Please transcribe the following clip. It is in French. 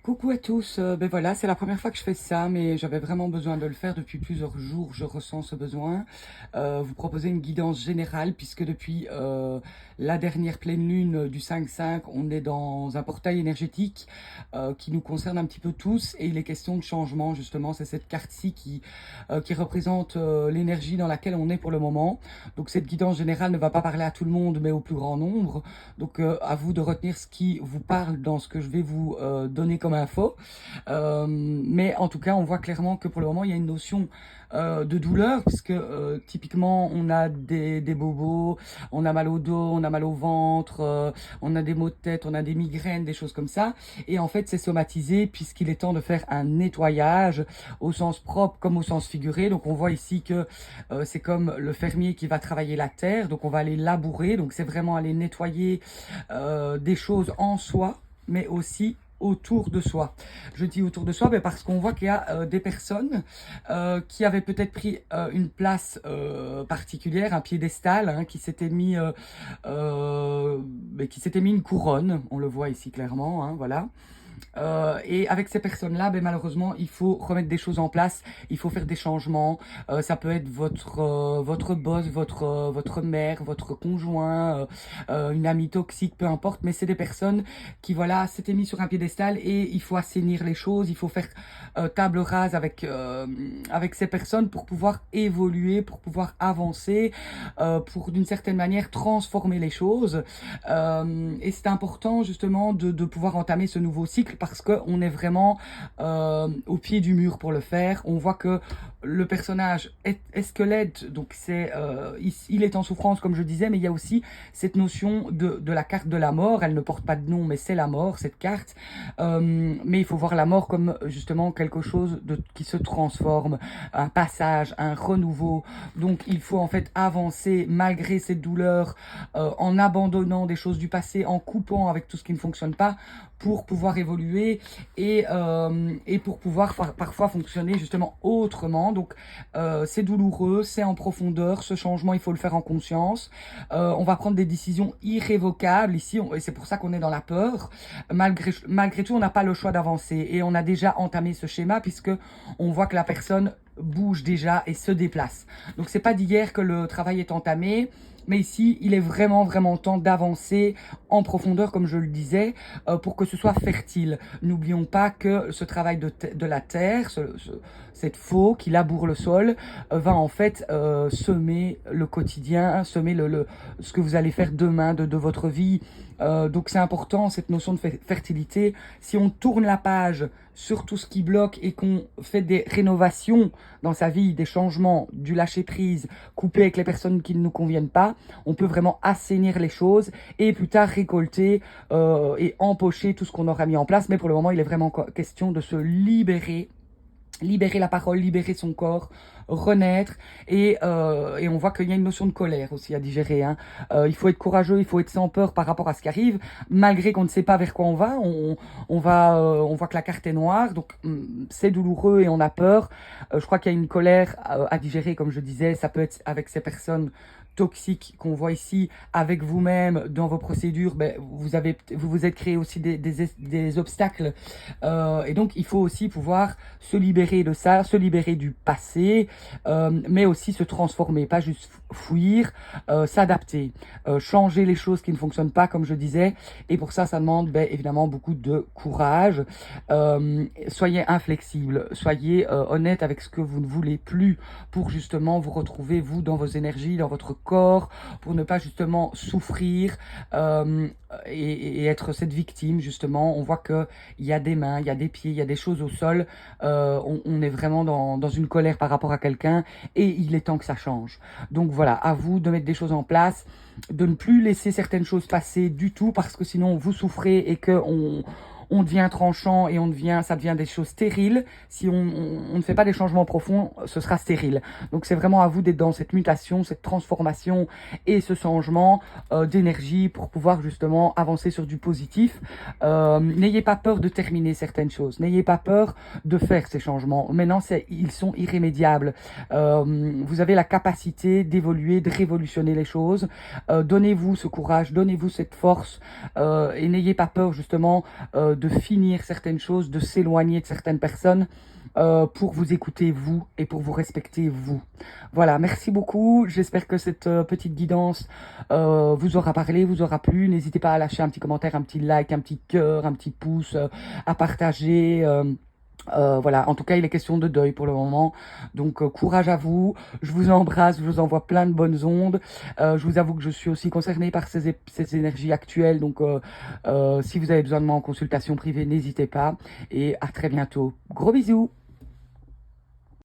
Coucou à tous, ben voilà, c'est la première fois que je fais ça, mais j'avais vraiment besoin de le faire depuis plusieurs jours, je ressens ce besoin. Vous proposer une guidance générale, puisque depuis la dernière pleine lune du 5-5, on est dans un portail énergétique qui nous concerne un petit peu tous, et il est question de changement, justement, c'est cette carte-ci qui représente l'énergie dans laquelle on est pour le moment. Donc cette guidance générale ne va pas parler à tout le monde, mais au plus grand nombre. Donc à vous de retenir ce qui vous parle dans ce que je vais vous donner comme info. Mais en tout cas, on voit clairement que pour le moment, il y a une notion de douleur, puisque typiquement, on a des bobos, on a mal au dos, on a mal au ventre, on a des maux de tête, on a des migraines, des choses comme ça. Et en fait, c'est somatisé, puisqu'il est temps de faire un nettoyage au sens propre comme au sens figuré. Donc on voit ici que c'est comme le fermier qui va travailler la terre, donc on va aller labourer, donc c'est vraiment aller nettoyer des choses en soi, mais aussi autour de soi. Je dis autour de soi mais parce qu'on voit qu'il y a des personnes qui avaient peut-être pris une place particulière, un piédestal, hein, qui s'était mis une couronne, on le voit ici clairement, hein, voilà. Et avec ces personnes-là, ben, malheureusement, il faut remettre des choses en place, il faut faire des changements. Ça peut être votre boss, votre mère, votre conjoint, une amie toxique, peu importe. Mais c'est des personnes qui, voilà, s'étaient mis sur un piédestal et il faut assainir les choses, il faut faire table rase avec ces personnes pour pouvoir évoluer, pour pouvoir avancer, pour d'une certaine manière transformer les choses. Et c'est important justement de pouvoir entamer ce nouveau cycle parce qu'on est vraiment au pied du mur pour le faire. On voit que le personnage est squelette, donc il est en souffrance comme je disais, mais il y a aussi cette notion de la carte de la mort. Elle ne porte pas de nom, mais c'est la mort, cette carte. Mais il faut voir la mort comme justement quelque chose qui se transforme, un passage, un renouveau. Donc il faut en fait avancer malgré cette douleur, en abandonnant des choses du passé, en coupant avec tout ce qui ne fonctionne pas, pour pouvoir évoluer et pour pouvoir parfois fonctionner justement autrement. Donc c'est douloureux, c'est en profondeur, ce changement il faut le faire en conscience. On va prendre des décisions irrévocables ici, et c'est pour ça qu'on est dans la peur. Malgré tout, on n'a pas le choix d'avancer, et on a déjà entamé ce schéma puisque on voit que la personne bouge déjà et se déplace. Donc c'est pas d'hier que le travail est entamé, mais ici il est vraiment temps d'avancer en profondeur comme je le disais, pour que ce soit fertile. N'oublions pas que ce travail de la terre, cette faux qui laboure le sol, va en fait semer le quotidien, semer ce que vous allez faire demain de votre vie. Donc c'est important cette notion de fertilité. Si on tourne la page sur tout ce qui bloque et qu'on fait des rénovations dans sa vie, des changements, du lâcher prise, couper avec les personnes qui ne nous conviennent pas, on peut vraiment assainir les choses et plus tard récolter et empocher tout ce qu'on aura mis en place. Mais pour le moment, il est vraiment question de se libérer la parole, libérer son corps, renaître, et on voit qu'il y a une notion de colère aussi à digérer, hein. Il faut être courageux, il faut être sans peur par rapport à ce qui arrive, malgré qu'on ne sait pas vers quoi on va. On voit que la carte est noire, donc c'est douloureux et on a peur. Je crois qu'il y a une colère à digérer, comme je disais. Ça peut être avec ces personnes toxiques qu'on voit ici, avec vous-même dans vos procédures. Ben, vous êtes créé aussi des obstacles, et donc il faut aussi pouvoir se libérer de ça, se libérer du passé, mais aussi se transformer, pas juste fuir, s'adapter, changer les choses qui ne fonctionnent pas, comme je disais. Et pour ça, ça demande évidemment beaucoup de courage. Soyez inflexible, soyez honnête avec ce que vous ne voulez plus, pour justement vous retrouver, vous, dans vos énergies, dans votre corps, pour ne pas justement souffrir et être cette victime. Justement, on voit que il y a des mains, il y a des pieds, il y a des choses au sol. On est vraiment dans une colère par rapport à quelqu'un, et il est temps que ça change. Donc voilà, à vous de mettre des choses en place, de ne plus laisser certaines choses passer du tout, parce que sinon vous souffrez et que on devient tranchant et ça devient des choses stériles. Si on ne fait pas des changements profonds, ce sera stérile. Donc c'est vraiment à vous d'être dans cette mutation, cette transformation et ce changement d'énergie pour pouvoir justement avancer sur du positif. N'ayez pas peur de terminer certaines choses, n'ayez pas peur de faire ces changements. Maintenant, ils sont irrémédiables. Vous avez la capacité d'évoluer, de révolutionner les choses. Donnez-vous ce courage, donnez-vous cette force, et n'ayez pas peur justement de finir certaines choses, de s'éloigner de certaines personnes pour vous écouter vous et pour vous respecter vous. Voilà, merci beaucoup. J'espère que cette petite guidance vous aura parlé, vous aura plu. N'hésitez pas à lâcher un petit commentaire, un petit like, un petit cœur, un petit pouce, à partager. Voilà, en tout cas, il est question de deuil pour le moment. Donc, courage à vous. Je vous embrasse, je vous envoie plein de bonnes ondes. Je vous avoue que je suis aussi concernée par ces énergies actuelles. Donc, si vous avez besoin de moi en consultation privée, n'hésitez pas. Et à très bientôt. Gros bisous.